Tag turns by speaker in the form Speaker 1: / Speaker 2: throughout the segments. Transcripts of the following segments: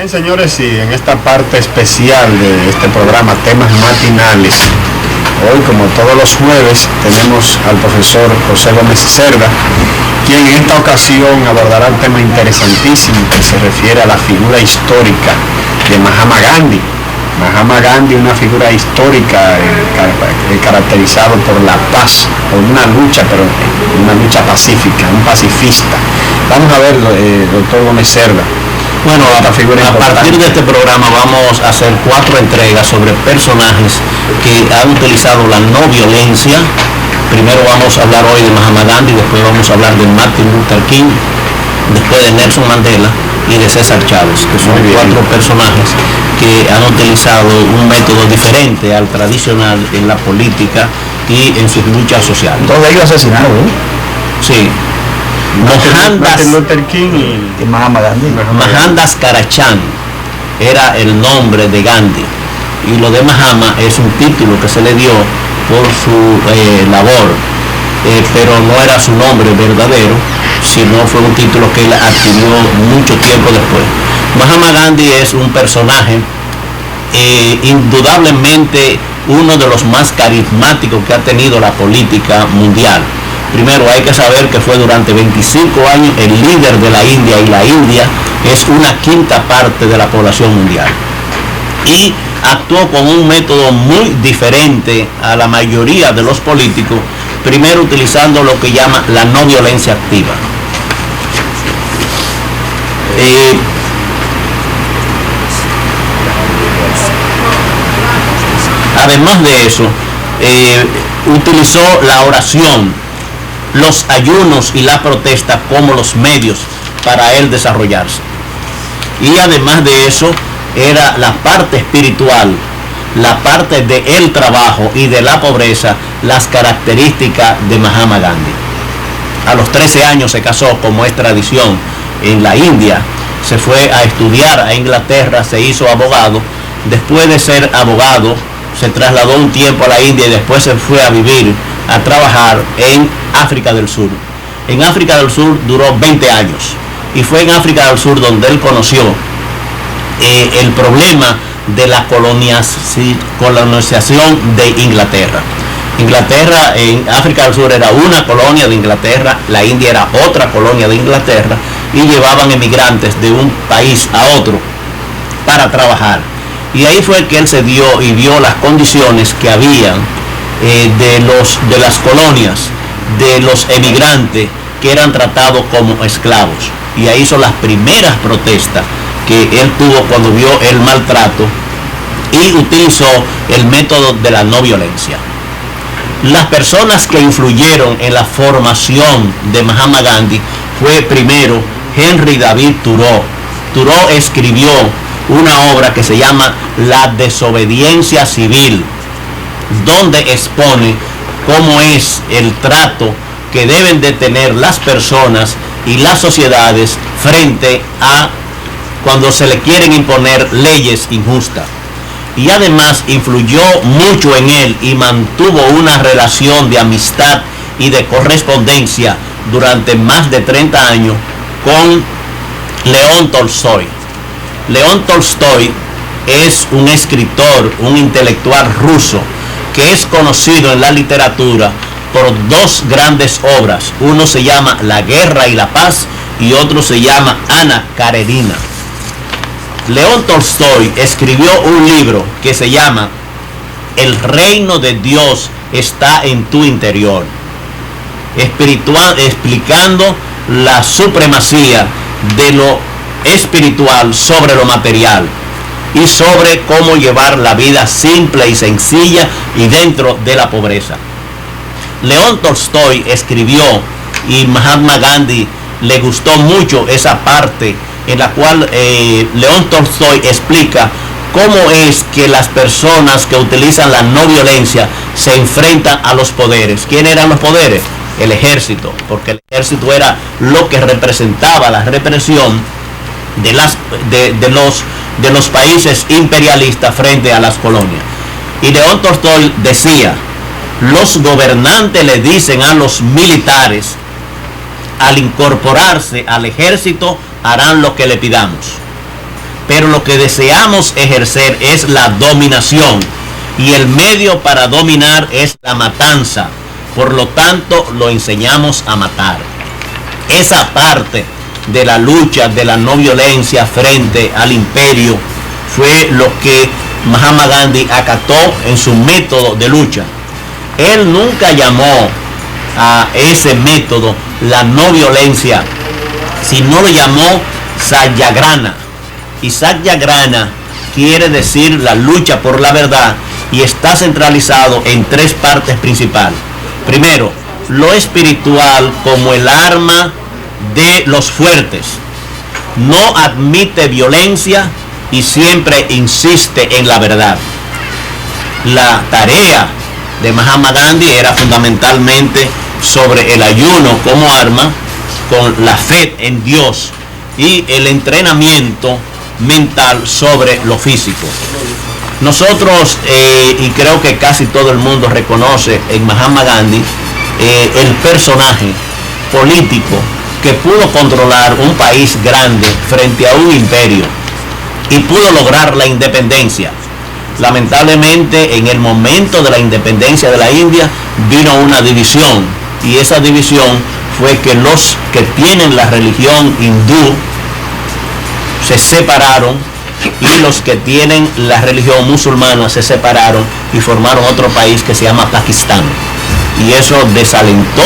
Speaker 1: Bien, señores, y en esta parte especial de este programa, temas matinales, hoy, como todos los jueves, tenemos al profesor José Gómez Cerda, quien en esta ocasión abordará un tema interesantísimo que se refiere a la figura histórica de Mahatma Gandhi. Mahatma Gandhi, una figura histórica caracterizado por la paz, por una lucha, pero una lucha pacífica, un pacifista. Vamos a ver, doctor Gómez Cerda.
Speaker 2: Bueno, a partir de este programa vamos a hacer 4 entregas sobre personajes que han utilizado la no violencia. Primero vamos a hablar hoy de Mahatma Gandhi, después vamos a hablar de Martin Luther King, después de Nelson Mandela y de César Chávez, que son 4 personajes que han utilizado un método diferente al tradicional en la política y en sus luchas sociales.
Speaker 3: Todos ellos asesinados, ¿eh?
Speaker 2: Sí.
Speaker 1: Martin Luther King y
Speaker 3: Mahatma Gandhi.
Speaker 2: Mohandas Karachand era el nombre de Gandhi, y lo de Mahatma es un título que se le dio por su labor, pero no era su nombre verdadero, sino fue un título que él adquirió mucho tiempo después. Mahatma Gandhi es un personaje indudablemente uno de los más carismáticos que ha tenido la política mundial. Primero hay que saber que fue durante 25 años el líder de la India, y la India es una quinta parte de la población mundial. Y actuó con un método muy diferente a la mayoría de los políticos, primero utilizando lo que llama la no violencia activa. Además de eso, utilizó la oración, los ayunos y la protesta como los medios para él desarrollarse. Y además de eso, era la parte espiritual, la parte del trabajo y de la pobreza, las características de Mahatma Gandhi. A los 13 años se casó, como es tradición en la India, se fue a estudiar a Inglaterra, se hizo abogado. Después de ser abogado, se trasladó un tiempo a la India y después se fue a vivir, a trabajar en África del Sur. En África del Sur duró 20 años, y fue en África del Sur donde él conoció el problema de la colonización de Inglaterra. Inglaterra en África del Sur era una colonia de Inglaterra, la India era otra colonia de Inglaterra, y llevaban emigrantes de un país a otro para trabajar. Y ahí fue que él se dio y vio las condiciones que habían de las colonias, de los emigrantes que eran tratados como esclavos. Y ahí son las primeras protestas que él tuvo cuando vio el maltrato, y utilizó el método de la no violencia. Las personas que influyeron en la formación de Mahatma Gandhi fue primero Henry David Thoreau. Thoreau escribió una obra que se llama La desobediencia civil, donde expone cómo es el trato que deben de tener las personas y las sociedades frente a cuando se le quieren imponer leyes injustas. Y además influyó mucho en él y mantuvo una relación de amistad y de correspondencia durante más de 30 años con León Tolstoy. León Tolstoy es un escritor, un intelectual ruso, que es conocido en la literatura por 2 grandes obras. Uno se llama La guerra y la paz, y otro se llama Ana Karenina. León Tolstoy escribió un libro que se llama El reino de Dios está en tu interior, explicando la supremacía de lo espiritual sobre lo material, y sobre cómo llevar la vida simple y sencilla y dentro de la pobreza. León Tolstoy escribió, y Mahatma Gandhi le gustó mucho esa parte en la cual León Tolstoy explica cómo es que las personas que utilizan la no violencia se enfrentan a los poderes. ¿Quiénes eran los poderes? El ejército, porque el ejército era lo que representaba la represión de los países imperialistas frente a las colonias. Y León Tolstoy decía: los gobernantes le dicen a los militares, al incorporarse al ejército harán lo que le pidamos. pero lo que deseamos ejercer es la dominación, y el medio para dominar es la matanza. Por lo tanto, lo enseñamos a matar. Esa parte de la lucha de la no violencia frente al imperio fue lo que Mahatma Gandhi acató en su método de lucha. Él nunca llamó a ese método la no violencia, sino lo llamó Satyagrana. Y Satyagrana quiere decir la lucha por la verdad, y está centralizado en tres partes principales. Primero, lo espiritual como el arma de los fuertes. No admite violencia y siempre insiste en la verdad. La tarea de Mahatma Gandhi era fundamentalmente sobre el ayuno como arma, con la fe en Dios y el entrenamiento mental sobre lo físico. Nosotros, y creo que casi todo el mundo reconoce en Mahatma Gandhi el personaje político que pudo controlar un país grande frente a un imperio y pudo lograr la independencia. Lamentablemente, en el momento de la independencia de la India vino una división, y esa división fue que los que tienen la religión hindú se separaron y los que tienen la religión musulmana se separaron y formaron otro país que se llama Pakistán. Y eso desalentó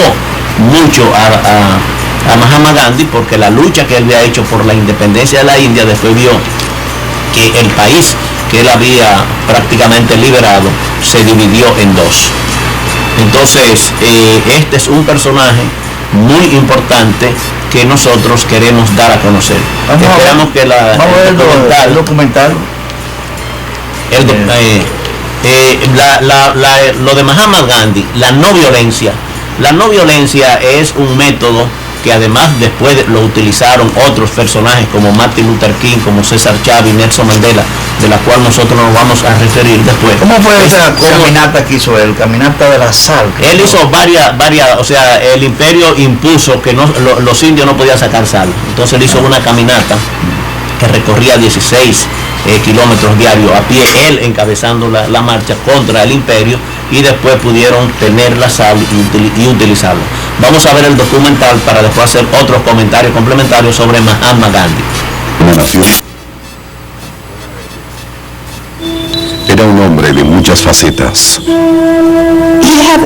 Speaker 2: mucho a Mahatma Gandhi, porque la lucha que él había hecho por la independencia de la India, después vio que el país que él había prácticamente liberado se dividió en dos. Entonces, este es un personaje muy importante que nosotros queremos dar a conocer. Esperamos que el documental lo de Mahatma Gandhi, la no violencia. La no violencia es un método que además después lo utilizaron otros personajes como Martin Luther King, como César Chávez, Nelson Mandela, de la cual nosotros nos vamos a referir después.
Speaker 3: ¿Cómo fue esa caminata que hizo él? Caminata de la sal.
Speaker 2: Él hizo varias, o sea, el imperio impuso que los indios no podían sacar sal. Entonces él hizo una caminata que recorría 16 kilómetros diarios a pie, él encabezando la marcha contra el imperio, y después pudieron tener la sal y utilizarla. Vamos a ver el documental para después hacer otros comentarios complementarios sobre Mahatma Gandhi.
Speaker 4: Era un hombre de muchas facetas,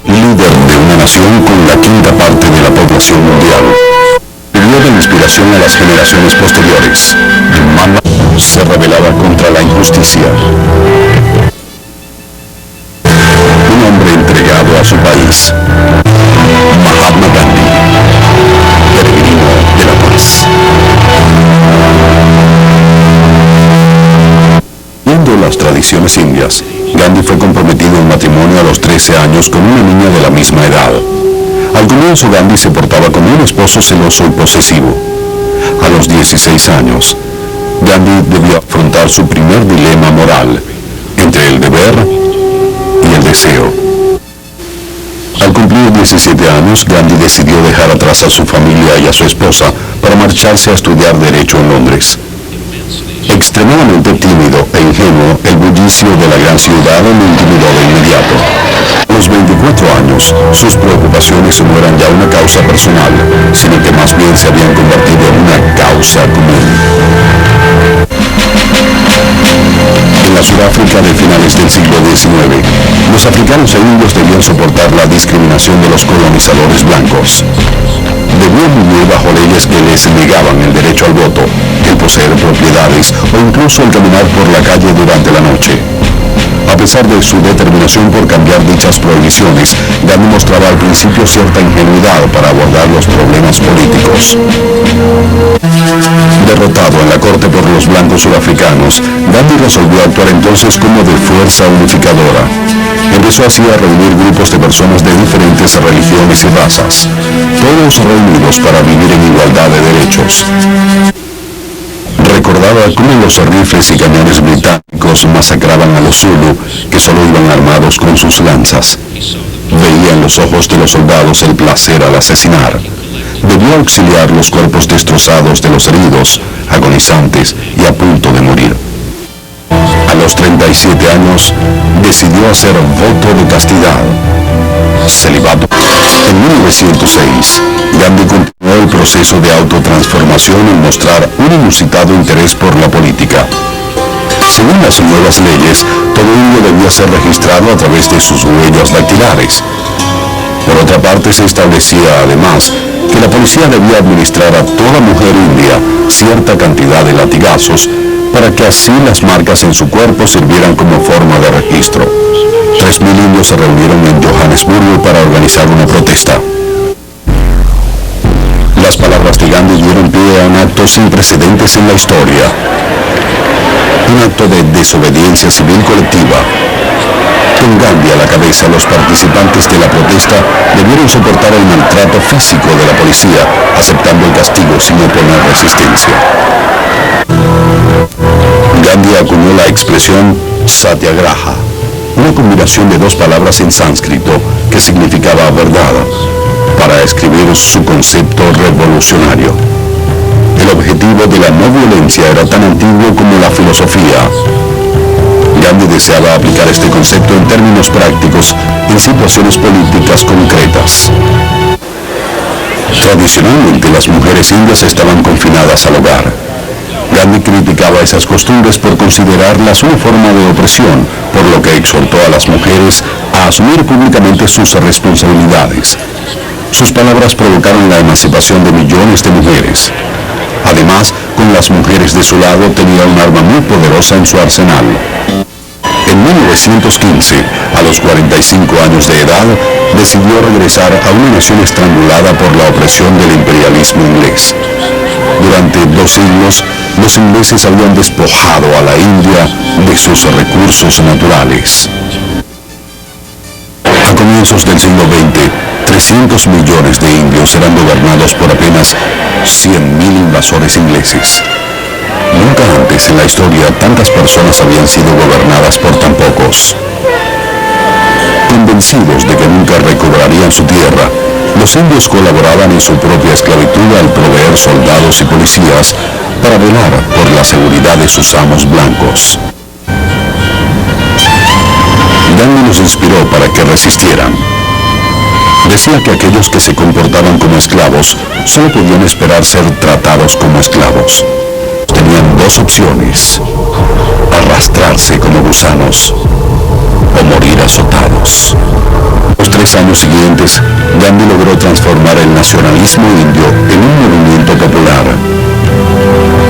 Speaker 4: líder de una nación con la quinta parte de la población mundial. Dio de inspiración a las generaciones posteriores. Mahatma se rebelaba contra la injusticia. Un hombre entregado a su país. Mahatma Gandhi, peregrino de la paz. Siguiendo las tradiciones indias, Gandhi fue comprometido en matrimonio a los 13 años con una niña de la misma edad. Al comienzo, Gandhi se portaba como un esposo celoso y posesivo. A los 16 años, Gandhi debió afrontar su primer dilema moral entre el deber y el deseo. Al cumplir 17 años, Gandhi decidió dejar atrás a su familia y a su esposa para marcharse a estudiar Derecho en Londres. Extremadamente tímido e ingenuo, el bullicio de la gran ciudad lo intimidó de inmediato. A los 24 años, sus preocupaciones no eran ya una causa personal, sino que más bien se habían convertido en una causa común. En la Sudáfrica de finales del siglo XIX, los africanos e indios debían soportar la discriminación de los colonizadores blancos. Debían vivir bajo leyes que les negaban el derecho al voto, el poseer propiedades o incluso el caminar por la calle durante la noche. A pesar de su determinación por cambiar dichas prohibiciones, Gandhi mostraba al principio cierta ingenuidad para abordar los problemas políticos. Derrotado en la corte por los blancos sudafricanos, Gandhi resolvió actuar entonces como de fuerza unificadora. Empezó así a reunir grupos de personas de diferentes religiones y razas, todos reunidos para vivir en igualdad de derechos. Recordaba cómo los rifles y cañones británicos masacraban a los Zulu, que solo iban armados con sus lanzas. Veía en los ojos de los soldados el placer al asesinar. debió auxiliar los cuerpos destrozados de los heridos, agonizantes y a punto de morir. A los 37 años, decidió hacer voto de castidad, celibato. En 1906, Gandhi continuó el proceso de autotransformación al mostrar un inusitado interés por la política. Según las nuevas leyes, todo indio debía ser registrado a través de sus huellas dactilares. Por otra parte, se establecía además que la policía debía administrar a toda mujer india cierta cantidad de latigazos para que así las marcas en su cuerpo sirvieran como forma de registro. 3.000 indios se reunieron en Johannesburgo para organizar una protesta. Las palabras de Gandhi dieron pie a un acto sin precedentes en la historia. Un acto de desobediencia civil colectiva. Con Gandhi a la cabeza, los participantes de la protesta debieron soportar el maltrato físico de la policía, aceptando el castigo sin oponer resistencia. Gandhi acuñó la expresión Satyagraha, una combinación de dos palabras en sánscrito que significaba verdad, para escribir su concepto revolucionario. El objetivo de la no violencia era tan antiguo como la filosofía. Gandhi deseaba aplicar este concepto en términos prácticos en situaciones políticas concretas. Tradicionalmente, las mujeres indias estaban confinadas al hogar. Gandhi criticaba esas costumbres por considerarlas una forma de opresión, por lo que exhortó a las mujeres a asumir públicamente sus responsabilidades. Sus palabras provocaron la emancipación de millones de mujeres. Además, con las mujeres de su lado, tenía un arma muy poderosa en su arsenal. En 1915, a los 45 años de edad, decidió regresar a una nación estrangulada por la opresión del imperialismo inglés. Durante 2 siglos, los ingleses habían despojado a la India de sus recursos naturales. A comienzos del siglo XX, 300 millones de indios eran gobernados por apenas 100.000 invasores ingleses. Nunca antes en la historia tantas personas habían sido gobernadas por tan pocos. Convencidos de que nunca recobrarían su tierra, los indios colaboraban en su propia esclavitud al proveer soldados y policías para velar por la seguridad de sus amos blancos. Gandhi los inspiró para que resistieran. Decía que aquellos que se comportaban como esclavos solo podían esperar ser tratados como esclavos. Tenían 2 opciones: arrastrarse como gusanos o morir azotados. Los 3 años siguientes, Gandhi logró transformar el nacionalismo indio en un movimiento popular.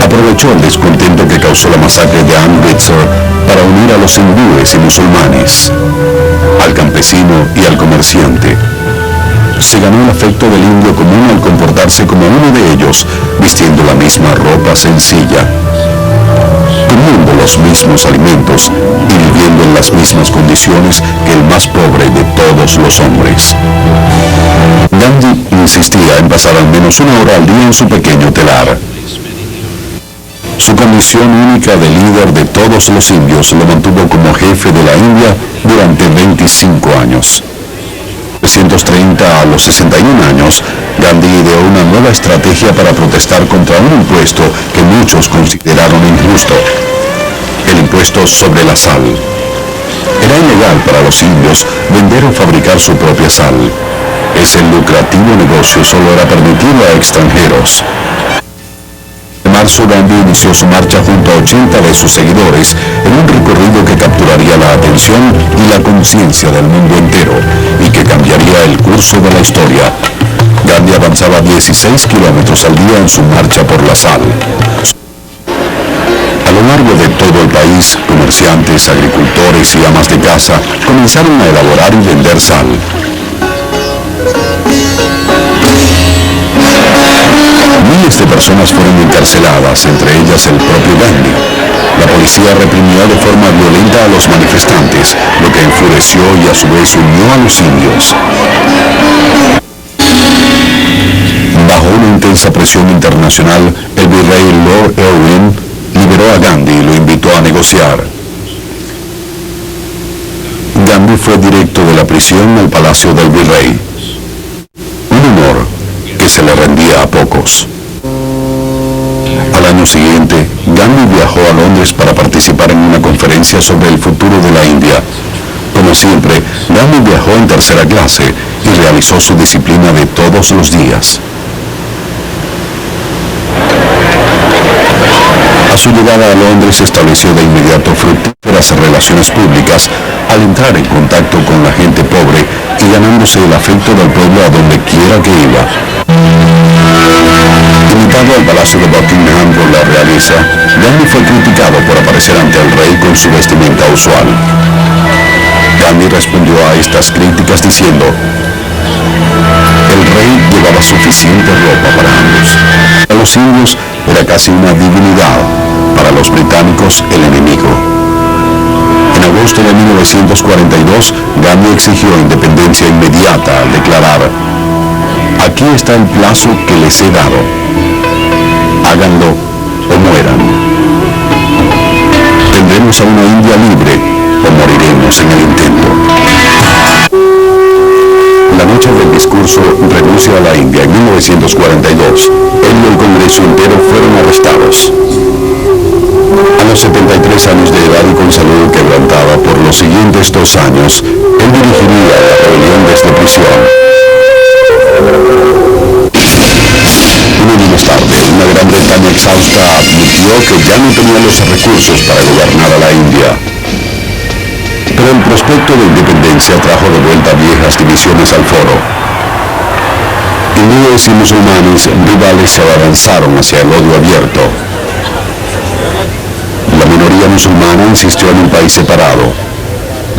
Speaker 4: Aprovechó el descontento que causó la masacre de Amritsar para unir a los hindúes y musulmanes, al campesino y al comerciante. Se ganó el afecto del indio común al comportarse como uno de ellos, vistiendo la misma ropa sencilla, comiendo los mismos alimentos y viviendo en las mismas condiciones que el más pobre de todos los hombres. Gandhi insistía en pasar al menos 1 hora al día en su pequeño telar. Su condición única de líder de todos los indios lo mantuvo como jefe de la India durante 25 años. De 1930 a los 61 años, Gandhi ideó una nueva estrategia para protestar contra un impuesto que muchos consideraron injusto: el impuesto sobre la sal. Era ilegal para los indios vender o fabricar su propia sal. Ese lucrativo negocio solo era permitido a extranjeros. En marzo, Gandhi inició su marcha junto a 80 de sus seguidores en un recorrido que capturaría la atención y la conciencia del mundo entero y que cambiaría el curso de la historia. Gandhi avanzaba 16 kilómetros al día en su marcha por la sal. A lo largo de todo el país, comerciantes, agricultores y amas de casa comenzaron a elaborar y vender sal. Miles de personas fueron encarceladas, entre ellas el propio Gandhi. La policía reprimió de forma violenta a los manifestantes, lo que enfureció y a su vez unió a los indios. Bajo una intensa presión internacional, el virrey Lord Irwin liberó a Gandhi y lo invitó a negociar. Gandhi fue directo de la prisión al palacio del virrey. Un honor que se le rendía a pocos. Al año siguiente, Gandhi viajó a Londres para participar en una conferencia sobre el futuro de la India. Como siempre, Gandhi viajó en tercera clase y realizó su disciplina de todos los días. A su llegada a Londres estableció de inmediato fructíferas relaciones públicas al entrar en contacto con la gente pobre y ganándose el afecto del pueblo a donde quiera que iba. Invitado al Palacio de Buckingham por la realeza, Gandhi fue criticado por aparecer ante el rey con su vestimenta usual. Gandhi respondió a estas críticas diciendo: el rey llevaba suficiente ropa para ambos. Para los indios era casi una divinidad, para los británicos el enemigo. En agosto de 1942, Gandhi exigió independencia inmediata al declarar: aquí está el plazo que les he dado. Háganlo o mueran. Tendremos a una India libre o moriremos en el intento. La noche del discurso Renuncia a la India en 1942, él y el Congreso entero fueron arrestados. A los 73 años de edad y con salud quebrantada por los siguientes 2 años, él dirigiría la rebelión desde prisión. Un año más tarde, una Gran Bretaña exhausta admitió que ya no tenía los recursos para gobernar a la India. Pero el prospecto de independencia trajo de vuelta viejas divisiones al foro. Hindúes y musulmanes rivales se avanzaron hacia el odio abierto. La minoría musulmana insistió en un país separado,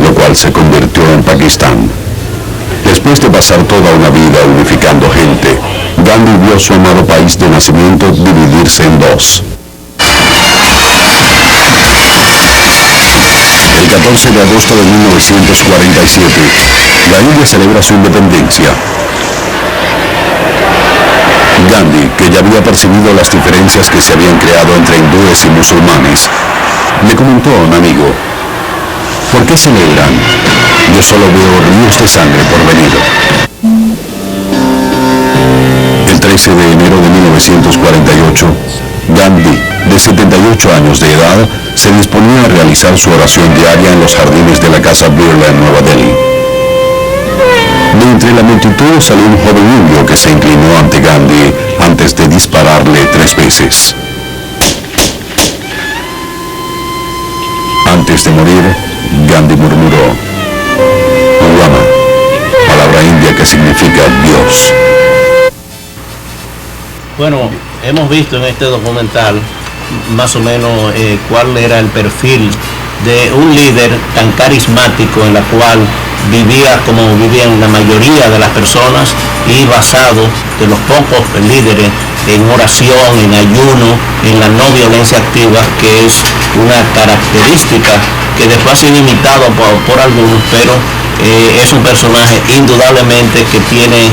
Speaker 4: lo cual se convirtió en Pakistán. Después de pasar toda una vida unificando gente, Gandhi vio su amado país de nacimiento dividirse en 2. El 14 de agosto de 1947, la India celebra su independencia. Gandhi, que ya había percibido las diferencias que se habían creado entre hindúes y musulmanes, le comentó a un amigo: ¿por qué celebran? Yo solo veo ríos de sangre por venir. El 13 de enero de 1948, Gandhi, de 78 años de edad, se disponía a realizar su oración diaria en los jardines de la Casa Birla en Nueva Delhi. De entre la multitud salió un joven indio que se inclinó ante Gandhi antes de dispararle 3 veces. Antes de morir, Gandhi murmuró: Rama, palabra india que significa Dios.
Speaker 2: Bueno, hemos visto en este documental más o menos cuál era el perfil de un líder tan carismático, en la cual vivía como vivían la mayoría de las personas, y basado de los pocos líderes en oración, en ayuno, en la no violencia activa, que es una característica que después ha sido imitado por algunos, pero es un personaje indudablemente que tiene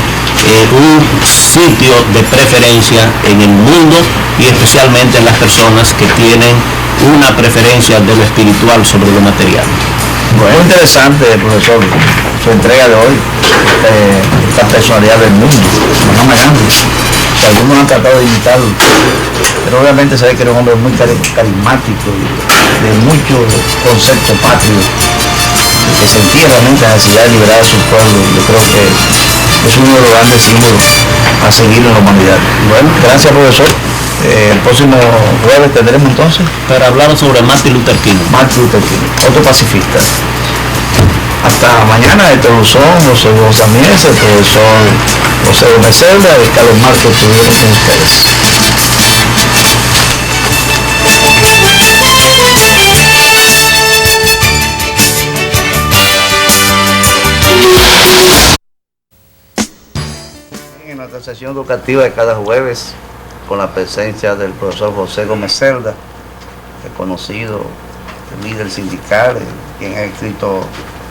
Speaker 2: un sitio de preferencia en el mundo, y especialmente en las personas que tienen una preferencia de lo espiritual sobre lo material.
Speaker 3: Bueno, muy interesante, profesor, su entrega de hoy, esta personalidad del mundo, Mahatma Gandhi, que algunos han tratado de imitarlo, pero obviamente se ve que era un hombre muy carismático y de mucho concepto patrio, que sentía realmente la necesidad de liberar a su pueblo. Yo creo que es uno de los grandes símbolos a seguir en la humanidad. Bueno, gracias, profesor. El próximo jueves tendremos entonces
Speaker 2: para hablar sobre Martin Luther King.
Speaker 3: Martin Luther King, otro pacifista. Hasta mañana. Estos son José Mies, el profesor José Gómez Cerda y Carlos Marcos estuvieron con ustedes. En nuestra sesión educativa de cada jueves, con la presencia del profesor José Gómez Cerda, reconocido líder sindical, quien ha escrito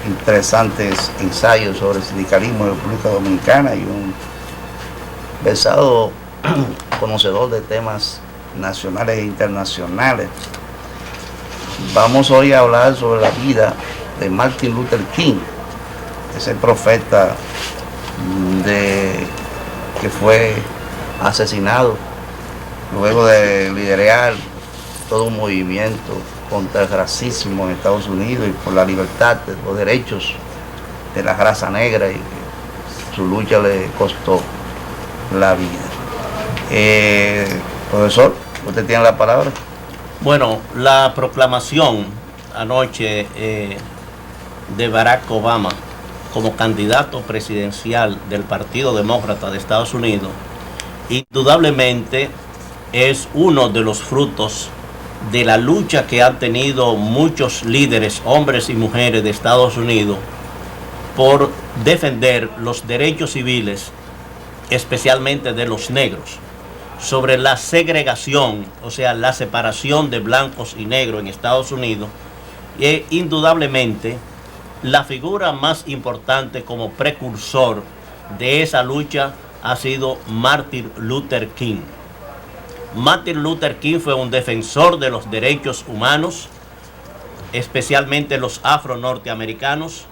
Speaker 3: interesantes ensayos sobre el sindicalismo en la República Dominicana y un versado conocedor de temas nacionales e internacionales. Vamos hoy a hablar sobre la vida de Martin Luther King, ese profeta que fue asesinado, luego de liderar todo un movimiento contra el racismo en Estados Unidos y por la libertad de los derechos de la raza negra, y su lucha le costó la vida. Profesor, usted tiene la palabra.
Speaker 2: Bueno, la proclamación anoche de Barack Obama como candidato presidencial del Partido Demócrata de Estados Unidos, indudablemente es uno de los frutos de la lucha que han tenido muchos líderes, hombres y mujeres de Estados Unidos, por defender los derechos civiles, especialmente de los negros, sobre la segregación, o sea, la separación de blancos y negros en Estados Unidos. Y indudablemente la figura más importante como precursor de esa lucha ha sido Martin Luther King. Martin Luther King fue un defensor de los derechos humanos, especialmente los afro-norteamericanos,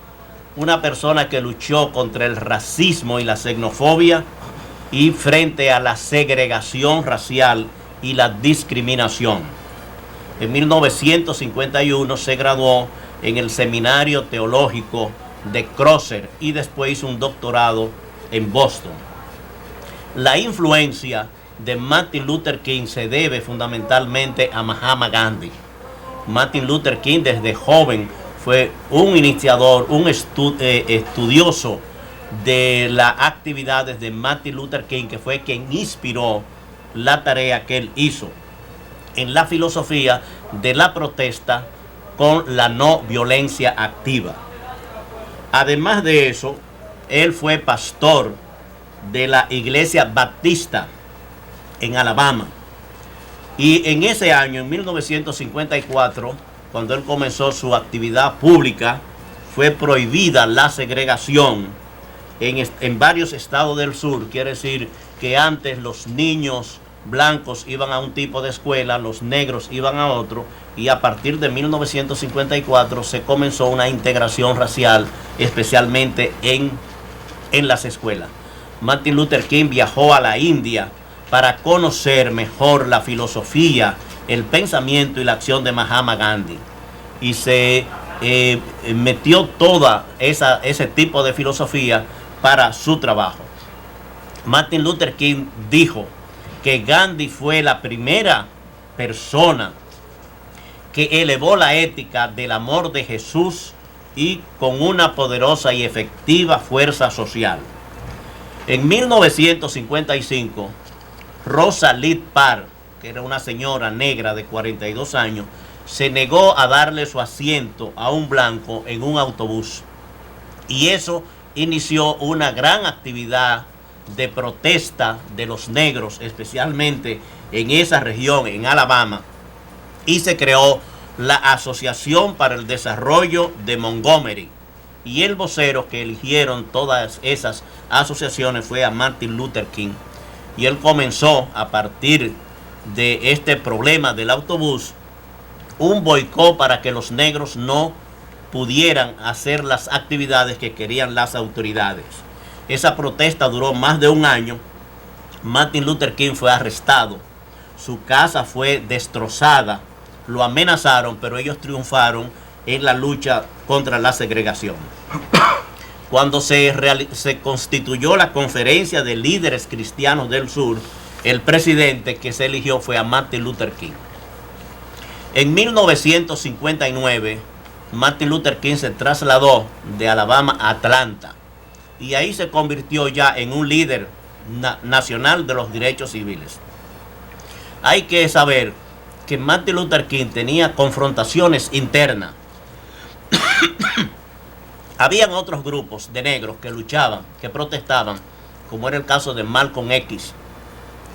Speaker 2: una persona que luchó contra el racismo y la xenofobia y frente a la segregación racial y la discriminación. En 1951 se graduó en el Seminario Teológico de Crosser y después hizo un doctorado en Boston. La influencia de Martin Luther King se debe fundamentalmente a Mahatma Gandhi. Martin Luther King desde joven fue un iniciador, un estudioso de las actividades de Martin Luther King, que fue quien inspiró la tarea que él hizo en la filosofía de la protesta con la no violencia activa. Además de eso, él fue pastor de la iglesia baptista en Alabama. Y en ese año, en 1954, cuando él comenzó su actividad pública, fue prohibida la segregación en varios estados del sur. Quiere decir que antes los niños blancos iban a un tipo de escuela, los negros iban a otro, y a partir de 1954 se comenzó una integración racial, especialmente en las escuelas. Martin Luther King viajó a la India para conocer mejor la filosofía, el pensamiento y la acción de Mahatma Gandhi, y se metió toda ese tipo de filosofía para su trabajo. Martin Luther King dijo que Gandhi fue la primera persona que elevó la ética del amor de Jesús y con una poderosa y efectiva fuerza social. En 1955, Rosalind Parr, que era una señora negra de 42 años, se negó a darle su asiento a un blanco en un autobús. Y eso inició una gran actividad de protesta de los negros, especialmente en esa región, en Alabama, y se creó la Asociación para el Desarrollo de Montgomery, y el vocero que eligieron todas esas asociaciones fue a Martin Luther King, y él comenzó a partir de este problema del autobús un boicot para que los negros no pudieran hacer las actividades que querían las autoridades. Esa protesta duró más de un año. Martin Luther King fue arrestado, su casa fue destrozada, lo amenazaron, pero ellos triunfaron en la lucha contra la segregación. Cuando se constituyó la Conferencia de Líderes Cristianos del Sur, el presidente que se eligió fue a Martin Luther King. En 1959, Martin Luther King se trasladó de Alabama a Atlanta, y ahí se convirtió ya en un líder nacional de los derechos civiles. Hay que saber que Martin Luther King tenía confrontaciones internas. Habían otros grupos de negros que luchaban, que protestaban, como era el caso de Malcolm X,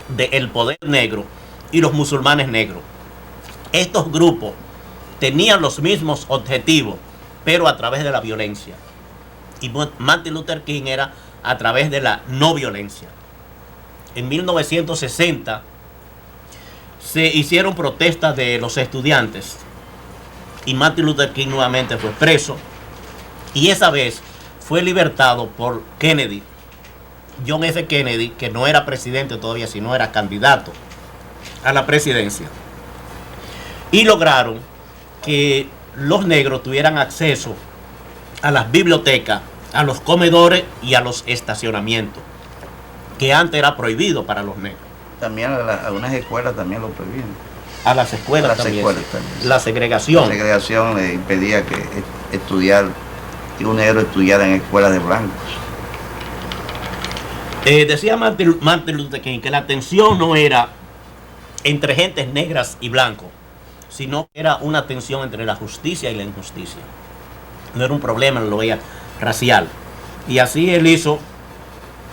Speaker 2: de El Poder Negro, y los musulmanes negros. Estos grupos tenían los mismos objetivos, pero a través de la violencia. Y Martin Luther King era a través de la no violencia. En 1960 se hicieron protestas de los estudiantes y Martin Luther King nuevamente fue preso, y esa vez fue libertado por Kennedy. John F. Kennedy, que no era presidente todavía, sino era candidato a la presidencia, y lograron que los negros tuvieran acceso a las bibliotecas, a los comedores y a los estacionamientos, que antes era prohibido para los negros.
Speaker 3: También algunas escuelas también lo prohibían.
Speaker 2: A las escuelas,
Speaker 3: las
Speaker 2: también,
Speaker 3: escuelas
Speaker 2: sí.
Speaker 3: también.
Speaker 2: La segregación.
Speaker 3: La segregación le impedía que un negro estudiara en escuelas de blancos.
Speaker 2: Decía Martin Luther King que la tensión no era entre gentes negras y blancos, sino que era una tensión entre la justicia y la injusticia. No era un problema, no lo veía racial. Y así él hizo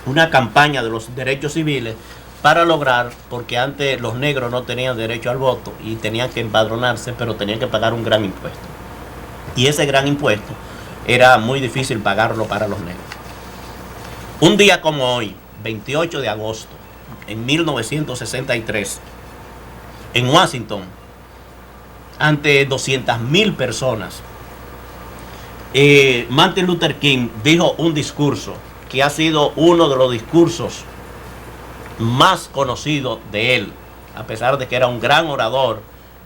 Speaker 2: una campaña de los derechos civiles para lograr, porque antes los negros no tenían derecho al voto y tenían que empadronarse, pero tenían que pagar un gran impuesto. Y ese gran impuesto era muy difícil pagarlo para los negros. Un día como hoy, 28 de agosto, en 1963, en Washington, ante 200,000 personas, Martin Luther King dijo un discurso que ha sido uno de los discursos más conocidos de él, a pesar de que era un gran orador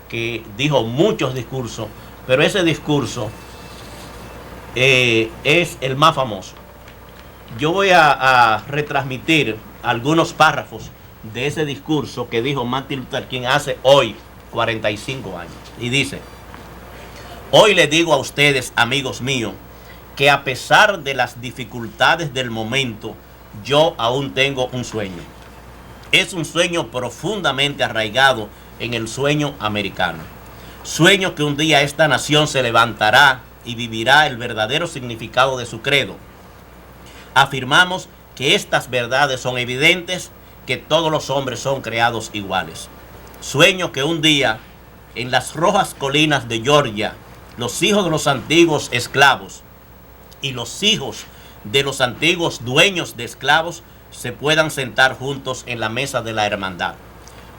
Speaker 2: que dijo muchos discursos, pero ese discurso es el más famoso. Yo voy a retransmitir algunos párrafos de ese discurso que dijo Martin Luther King hace hoy 45 años. Y dice: hoy les digo a ustedes, amigos míos, que a pesar de las dificultades del momento, yo aún tengo un sueño. Es un sueño profundamente arraigado en el sueño americano. Sueño que un día esta nación se levantará y vivirá el verdadero significado de su credo. Afirmamos que estas verdades son evidentes, que todos los hombres son creados iguales. Sueño que un día, en las rojas colinas de Georgia, los hijos de los antiguos esclavos y los hijos de los antiguos dueños de esclavos se puedan sentar juntos en la mesa de la hermandad.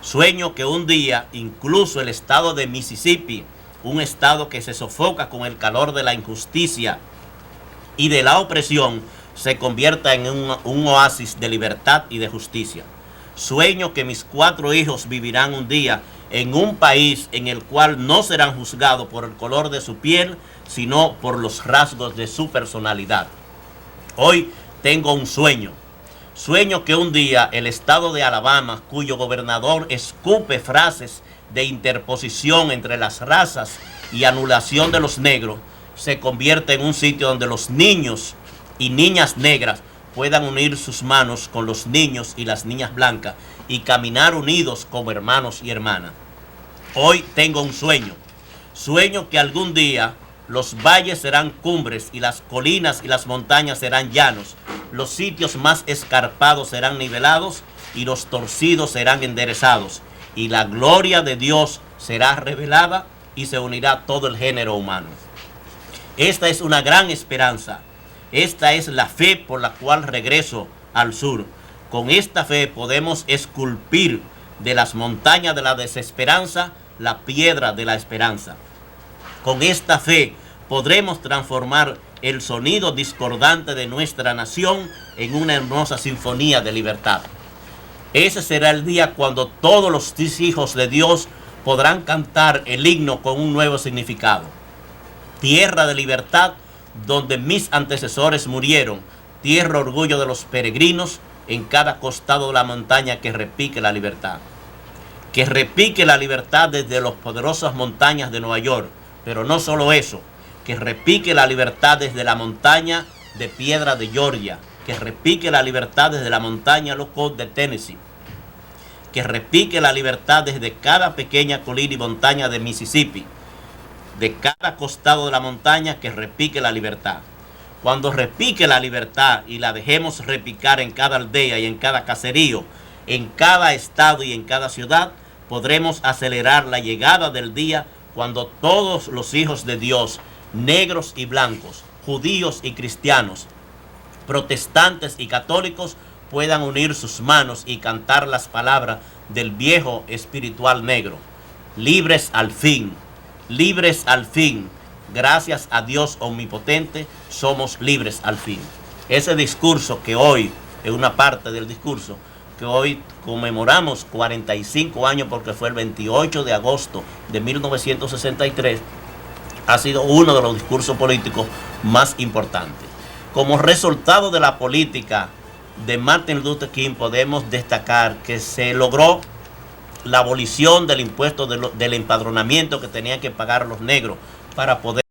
Speaker 2: Sueño que un día, incluso el estado de Mississippi, un estado que se sofoca con el calor de la injusticia y de la opresión, se convierta en un oasis de libertad y de justicia. Sueño que mis 4 hijos vivirán un día en un país en el cual no serán juzgados por el color de su piel, sino por los rasgos de su personalidad. Hoy tengo un sueño. Sueño que un día el estado de Alabama, cuyo gobernador escupe frases de interposición entre las razas y anulación de los negros, se convierta en un sitio donde los niños y niñas negras puedan unir sus manos con los niños y las niñas blancas y caminar unidos como hermanos y hermanas. Hoy tengo un sueño. Sueño que algún día los valles serán cumbres y las colinas y las montañas serán llanos. Los sitios más escarpados serán nivelados y los torcidos serán enderezados. Y la gloria de Dios será revelada y se unirá todo el género humano. Esta es una gran esperanza. Esta es la fe por la cual regreso al sur. Con esta fe podemos esculpir de las montañas de la desesperanza la piedra de la esperanza. Con esta fe podremos transformar el sonido discordante de nuestra nación en una hermosa sinfonía de libertad. Ese será el día cuando todos los hijos de Dios podrán cantar el himno con un nuevo significado. Tierra de libertad, donde mis antecesores murieron, tierra orgullo de los peregrinos, en cada costado de la montaña que repique la libertad. Que repique la libertad desde las poderosas montañas de Nueva York, pero no solo eso, que repique la libertad desde la montaña de piedra de Georgia, que repique la libertad desde la montaña Lookout de Tennessee, que repique la libertad desde cada pequeña colina y montaña de Mississippi, de cada costado de la montaña, que repique la libertad. Cuando repique la libertad y la dejemos repicar en cada aldea y en cada caserío, en cada estado y en cada ciudad, podremos acelerar la llegada del día cuando todos los hijos de Dios, negros y blancos, judíos y cristianos, protestantes y católicos, puedan unir sus manos y cantar las palabras del viejo espiritual negro. Libres al fin, libres al fin. Gracias a Dios omnipotente, somos libres al fin. Ese discurso que hoy en una parte del discurso, que hoy conmemoramos 45 años porque fue el 28 de agosto de 1963, ha sido uno de los discursos políticos más importantes. Como resultado de la política de Martin Luther King, podemos destacar que se logró la abolición del impuesto del empadronamiento que tenían que pagar los negros para poder